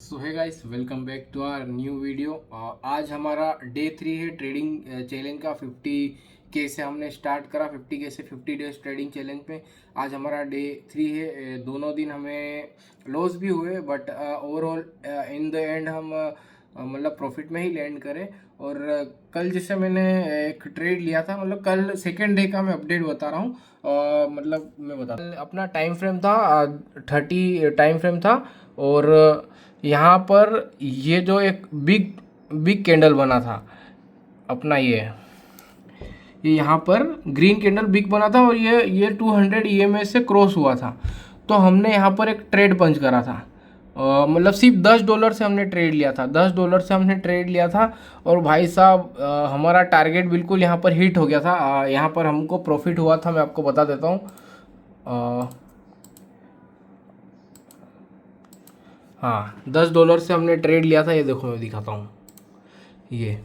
So hi guys, welcome back to our new video. आज हमारा day 3 है trading challenge का। 50K से हमने स्टार्ट करा, 50K से 50 डेज ट्रेडिंग चैलेंज पे। आज हमारा डे 3 है। दोनों दिन हमें लॉस भी हुए, but overall in the end हम मतलब प्रॉफिट में ही लैंड करें। और कल जैसे मैंने एक ट्रेड लिया था, मतलब कल सेकेंड डे का मैं अपडेट बता रहा हूँ। मतलब मैं बता अपना टाइम फ्रेम था 30 टाइम फ्रेम था। और यहाँ पर ये जो एक बिग बिग कैंडल बना था अपना, ये यहाँ पर ग्रीन कैंडल बिग बना था और ये 200 EMA से क्रॉस हुआ था। तो हमने यहाँ पर एक ट्रेड पंच करा था। मतलब सिर्फ $10 से हमने ट्रेड लिया था, $10 से हमने ट्रेड लिया था। और भाई साहब हमारा टारगेट बिल्कुल यहाँ पर हिट हो गया था। यहाँ पर हमको प्रॉफिट हुआ था, मैं आपको बता देता हूँ। हाँ, $10 से हमने ट्रेड लिया था। ये देखो मैं दिखाता हूँ, ये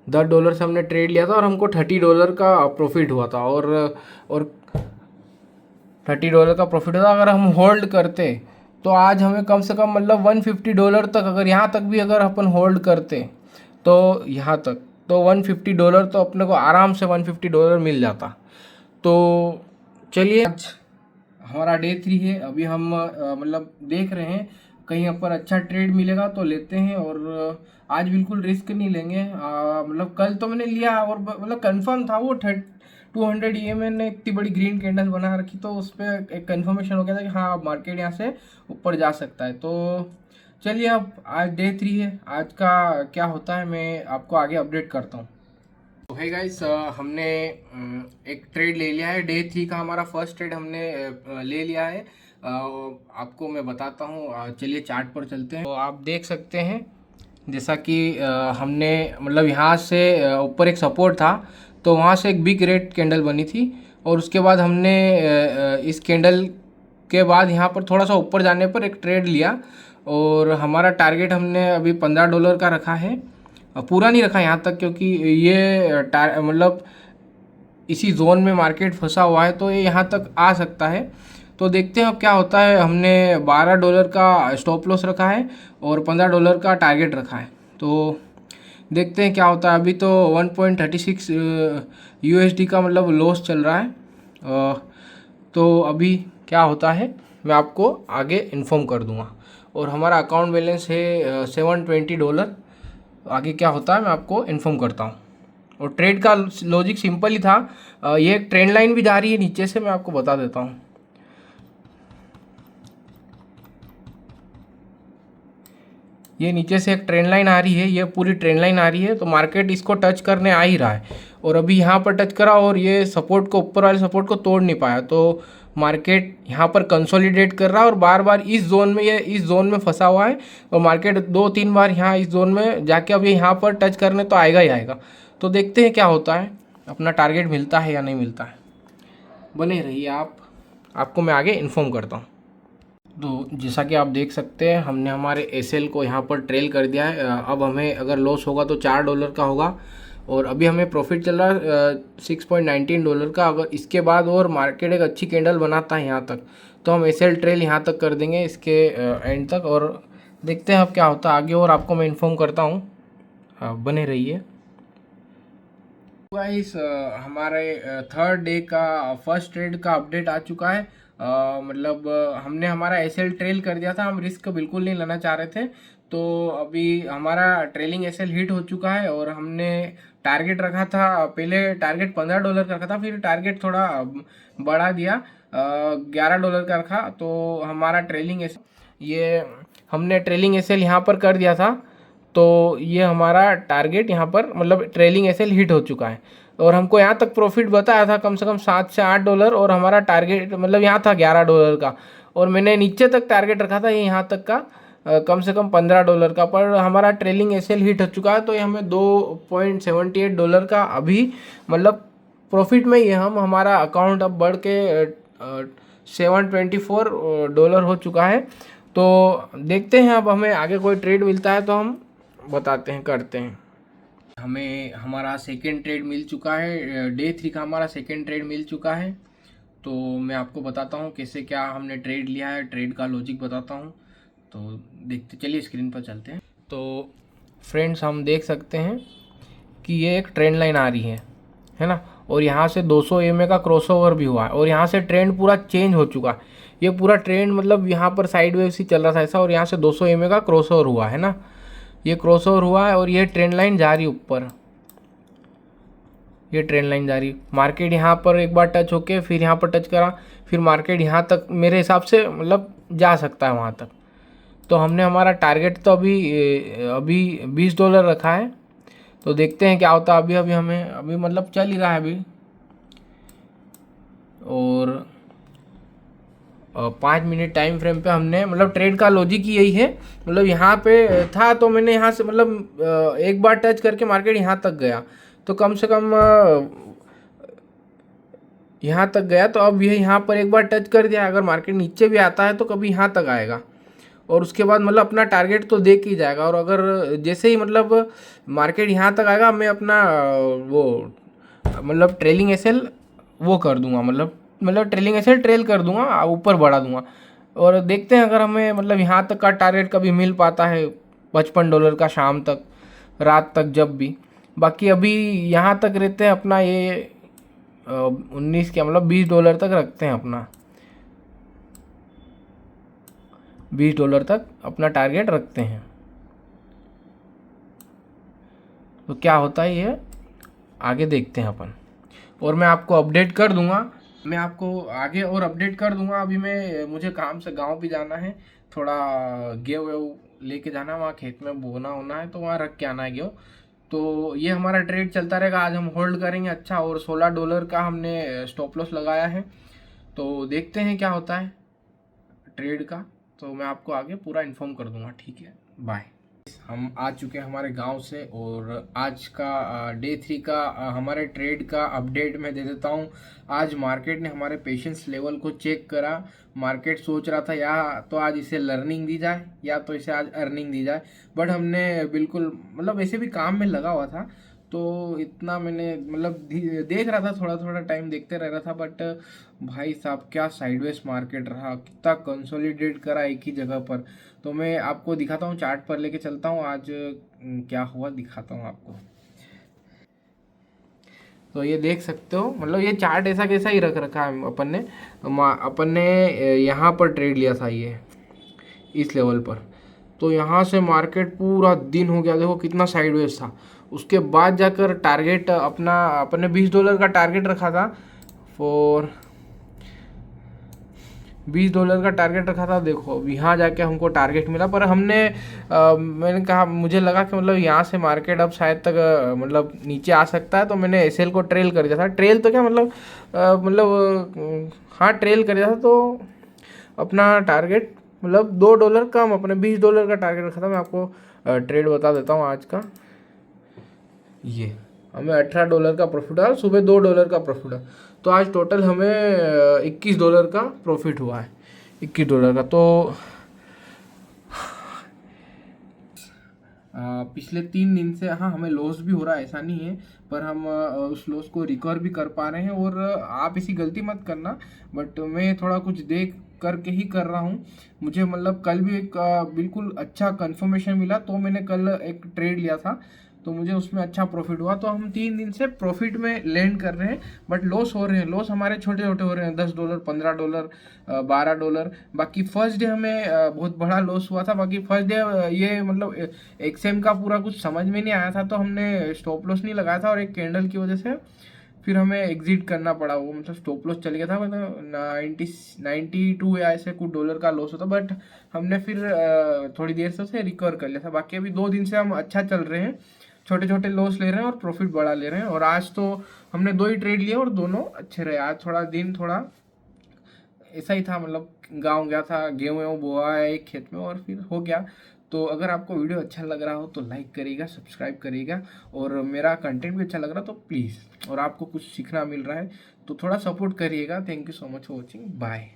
$10 से हमने ट्रेड लिया था और हमको $30 का प्रॉफिट हुआ था। और $30 का प्रॉफिट हुआ। अगर हम होल्ड करते तो आज हमें कम से कम मतलब $150 तक, अगर यहाँ तक भी अगर अपन होल्ड करते तो यहाँ तक तो $150 तो अपने को आराम से $150 मिल जाता। तो चलिए, आज हमारा डे 3 है। अभी हम मतलब देख रहे हैं कहीं अपन अच्छा ट्रेड मिलेगा तो लेते हैं। और आज बिल्कुल रिस्क नहीं लेंगे। मतलब कल तो मैंने लिया और मतलब कंफर्म था वो 200 EMA ने इतनी बड़ी ग्रीन कैंडल बना रखी, तो उस पर एक कंफर्मेशन हो गया था कि हाँ मार्केट यहाँ से ऊपर जा सकता है। तो चलिए, अब आज डे 3 है, आज का क्या होता है मैं आपको आगे अपडेट करता हूँ। तो है गाइस, हमने एक ट्रेड ले लिया है। डे 3 का हमारा फर्स्ट ट्रेड हमने ले लिया है। आपको मैं बताता हूँ। चलिए चार्ट पर चलते हैं। तो आप देख सकते हैं जैसा कि हमने मतलब यहाँ से ऊपर एक सपोर्ट था, तो वहाँ से एक बिग रेड कैंडल बनी थी। और उसके बाद हमने इस कैंडल के बाद यहाँ पर थोड़ा सा ऊपर जाने पर एक ट्रेड लिया। और हमारा टारगेट हमने अभी $15 का रखा है। पूरा नहीं रखा यहाँ तक, क्योंकि ये मतलब इसी जोन में मार्केट फंसा हुआ है, तो ये यहाँ तक आ सकता है। तो देखते हैं अब क्या होता है। हमने $12 का स्टॉप लॉस रखा है और $15 का टारगेट रखा है। तो देखते हैं क्या होता है। अभी तो 1.36 USD का मतलब लॉस चल रहा है। तो अभी क्या होता है मैं आपको आगे इन्फॉर्म कर दूंगा। और हमारा अकाउंट बैलेंस है $720। आगे क्या होता है मैं आपको इन्फॉर्म करता हूँ। और ट्रेड का लॉजिक सिंपल ही था। ये एक ट्रेंड लाइन भी जा रही है नीचे से, मैं आपको बता देता हूँ। ये नीचे से एक ट्रेंड लाइन आ रही है, ये पूरी ट्रेंड लाइन आ रही है। तो मार्केट इसको टच करने आ ही रहा है और अभी यहाँ पर टच करा और ये सपोर्ट को, ऊपर वाले सपोर्ट को तोड़ नहीं पाया। तो मार्केट यहाँ पर कंसोलिडेट कर रहा है और बार बार इस जोन में, ये इस जोन में फंसा हुआ है। और मार्केट 2-3 बार यहाँ इस जोन में जाके अब ये यहाँ पर टच करने तो आएगा ही आएगा। तो देखते हैं क्या होता है, अपना टारगेट मिलता है या नहीं मिलता है। बने रहिए आप, आपको मैं आगे इन्फॉर्म करता हूँ। तो जैसा कि आप देख सकते हैं, हमने हमारे एसएल को यहाँ पर ट्रेल कर दिया है। अब हमें अगर लॉस होगा तो $4 का होगा। और अभी हमें प्रॉफिट चल रहा है $6.19 का। अगर इसके बाद और मार्केट एक अच्छी कैंडल बनाता है यहाँ तक, तो हम एसएल ट्रेल यहाँ तक कर देंगे, इसके एंड तक। और देखते हैं अब क्या होता है आगे, और आपको मैं इन्फॉर्म करता हूँ। बने रहिए गाइस। हमारे थर्ड डे का फर्स्ट ट्रेड का अपडेट आ चुका है। मतलब हमने हमारा एसएल ट्रेल कर दिया था, हम रिस्क बिल्कुल नहीं लेना चाह रहे थे। तो अभी हमारा ट्रेलिंग एसएल हिट हो चुका है और हमने टारगेट रखा था, पहले टारगेट $15 का रखा था, फिर टारगेट थोड़ा बढ़ा दिया, $11 का रखा। तो हमारा ट्रेलिंग एसएल, ये हमने ट्रेलिंग एसएल यहाँ पर कर दिया था। तो ये हमारा टारगेट यहाँ पर मतलब ट्रेलिंग एसएल हिट हो चुका है। और हमको यहाँ तक प्रॉफिट बताया था कम से कम $7 से $8। और हमारा टारगेट मतलब यहाँ था $11 का। और मैंने नीचे तक टारगेट रखा था ये यहाँ तक का, कम से कम $15 का। पर हमारा ट्रेलिंग एसएल हिट हो चुका है, तो ये हमें $2.78 का अभी मतलब प्रॉफिट में ही है। हम, हमारा अकाउंट अब बढ़ के $724 हो चुका है। तो देखते हैं अब हमें आगे कोई ट्रेड मिलता है तो हम बताते हैं, करते हैं। हमें हमारा सेकेंड ट्रेड मिल चुका है, डे 3 का हमारा सेकेंड ट्रेड मिल चुका है। तो मैं आपको बताता हूँ कैसे क्या हमने ट्रेड लिया है, ट्रेड का लॉजिक बताता हूँ। तो देखते, चलिए स्क्रीन पर चलते हैं। तो फ्रेंड्स हम देख सकते हैं कि ये एक ट्रेंड लाइन आ रही है ना, और यहाँ से 200 EMA का क्रॉसओवर भी हुआ है और यहाँ से ट्रेंड पूरा चेंज हो चुका है। ये पूरा ट्रेंड मतलब यहाँ पर साइड वेव ही चल रहा था ऐसा, और यहाँ से 200 EMA का क्रॉसओवर हुआ है ना, ये क्रॉसओवर हुआ है और ये ट्रेंड लाइन जा रही ऊपर, ये ट्रेंड लाइन जा रही। मार्केट यहाँ पर एक बार टच होके फिर यहाँ पर टच करा, फिर मार्केट यहाँ तक मेरे हिसाब से मतलब जा सकता है वहाँ तक। तो हमने हमारा टारगेट तो अभी $20 रखा है, तो देखते हैं क्या होता है। अभी हमें अभी मतलब चल ही रहा है अभी, और 5 मिनट टाइम फ्रेम पे हमने मतलब ट्रेड का लॉजिक ही यही है। मतलब यहाँ पे था तो मैंने यहाँ से मतलब एक बार टच करके मार्केट यहाँ तक गया, तो कम से कम यहाँ तक गया, तो अब ये यहाँ पर एक बार टच कर दिया, अगर मार्केट नीचे भी आता है तो कभी यहाँ तक आएगा और उसके बाद मतलब अपना टारगेट तो देख ही जाएगा। और अगर जैसे ही मतलब मार्केट यहाँ तक आएगा, मैं अपना वो मतलब ट्रेलिंग एसएल वो कर दूंगा, मतलब ट्रेलिंग एसएल ट्रेल कर दूंगा, ऊपर बढ़ा दूंगा। और देखते हैं अगर हमें मतलब यहाँ तक का टारगेट कभी मिल पाता है $55 का, शाम तक, रात तक, जब भी। बाकी अभी यहाँ तक रहते हैं अपना, ये 19 के मतलब $20 तक रखते हैं अपना, $20 तक अपना टारगेट रखते हैं। तो क्या होता है ये आगे देखते हैं अपन, और मैं आपको अपडेट कर दूंगा, मैं आपको आगे और अपडेट कर दूंगा। अभी मुझे काम से गांव भी जाना है, थोड़ा गेहूँ वेहूँ लेके जाना है, वहाँ खेत में बोना होना है, तो वहाँ रख के आना है गेहूँ। तो ये हमारा ट्रेड चलता रहेगा, आज हम होल्ड करेंगे अच्छा, और $16 का हमने स्टॉप लॉस लगाया है। तो देखते हैं क्या होता है ट्रेड का, तो मैं आपको आगे पूरा इन्फॉर्म कर दूंगा। ठीक है, बाय। हम आ चुके हैं हमारे गांव से, और आज का डे 3 का हमारे ट्रेड का अपडेट मैं दे देता हूं। आज मार्केट ने हमारे पेशेंस लेवल को चेक करा। मार्केट सोच रहा था या तो आज इसे लर्निंग दी जाए या तो इसे आज अर्निंग दी जाए, बट हमने बिल्कुल मतलब ऐसे भी काम में लगा हुआ था, तो इतना मैंने मतलब देख रहा था, थोड़ा थोड़ा टाइम देखते रह रहा था। बट भाई साहब क्या साइडवेज मार्केट रहा, कितना कंसोलिडेट करा एक ही जगह पर। तो मैं आपको दिखाता हूँ, चार्ट पर लेके चलता हूँ, आज क्या हुआ दिखाता हूँ आपको। तो ये देख सकते हो, मतलब ये चार्ट ऐसा कैसा ही रख रखा है अपन ने यहाँ पर ट्रेड लिया था ये इस लेवल पर। तो यहाँ से मार्केट पूरा दिन हो गया, देखो कितना साइडवेज था। उसके बाद जाकर टारगेट अपना अपने $20 का टारगेट रखा था, फॉर $20 का टारगेट रखा था। देखो अब यहाँ जाके हमको टारगेट मिला, पर मैंने कहा, मुझे लगा कि मतलब यहाँ से मार्केट अब शायद तक मतलब नीचे आ सकता है, तो मैंने एसएल को ट्रेल कर दिया था। ट्रेल तो क्या मतलब हाँ ट्रेल कर दिया था। तो अपना टारगेट मतलब $2 कम, अपने $20 का टारगेट रखा था। मैं आपको ट्रेड बता देता हूँ आज का। ये हमें $18 का प्रॉफिट हुआ, सुबह $2 का प्रॉफिट हुआ, तो आज टोटल हमें $21 का प्रॉफिट हुआ है, $21 का। तो पिछले 3 दिन से हाँ हमें लॉस भी हो रहा है, ऐसा नहीं है, पर हम उस लॉस को रिकवर भी कर पा रहे हैं। और आप ऐसी गलती मत करना, बट मैं थोड़ा कुछ देख करके ही कर रहा हूँ। मुझे मतलब कल भी एक बिल्कुल अच्छा कंफर्मेशन मिला, तो मैंने कल एक ट्रेड लिया था, तो मुझे उसमें अच्छा प्रॉफिट हुआ। तो हम 3 दिन से प्रॉफिट में लैंड कर रहे हैं, बट लॉस हो रहे हैं। लॉस हमारे छोटे छोटे हो रहे हैं, $10, $15, $12। बाकी फर्स्ट डे हमें बहुत बड़ा लॉस हुआ था। बाकी फर्स्ट डे ये मतलब एक्सएम का पूरा कुछ समझ में नहीं आया था, तो हमने स्टॉप लॉस नहीं लगाया था, और एक कैंडल की वजह से फिर हमें एग्जिट करना पड़ा। वो मतलब स्टॉप लॉस चल गया था, मतलब 92 या ऐसे कुछ डॉलर का लॉस होता, बट हमने फिर थोड़ी देर से उसे रिकवर कर लिया था। बाकी अभी 2 दिन से हम अच्छा चल रहे हैं, छोटे छोटे लॉस ले रहे हैं और प्रॉफिट बड़ा ले रहे हैं। और आज तो हमने 2 ही ट्रेड लिए और दोनों अच्छे रहे। आज थोड़ा दिन थोड़ा ऐसा ही था, मतलब गांव गया था, गेहूँ बोआ है एक खेत में, और फिर हो गया। तो अगर आपको वीडियो अच्छा लग रहा हो तो लाइक करिएगा, सब्सक्राइब करिएगा, और मेरा कंटेंट भी अच्छा लग रहा तो प्लीज़, और आपको कुछ सीखना मिल रहा है तो थोड़ा सपोर्ट करिएगा। Thank you so much for watching, bye.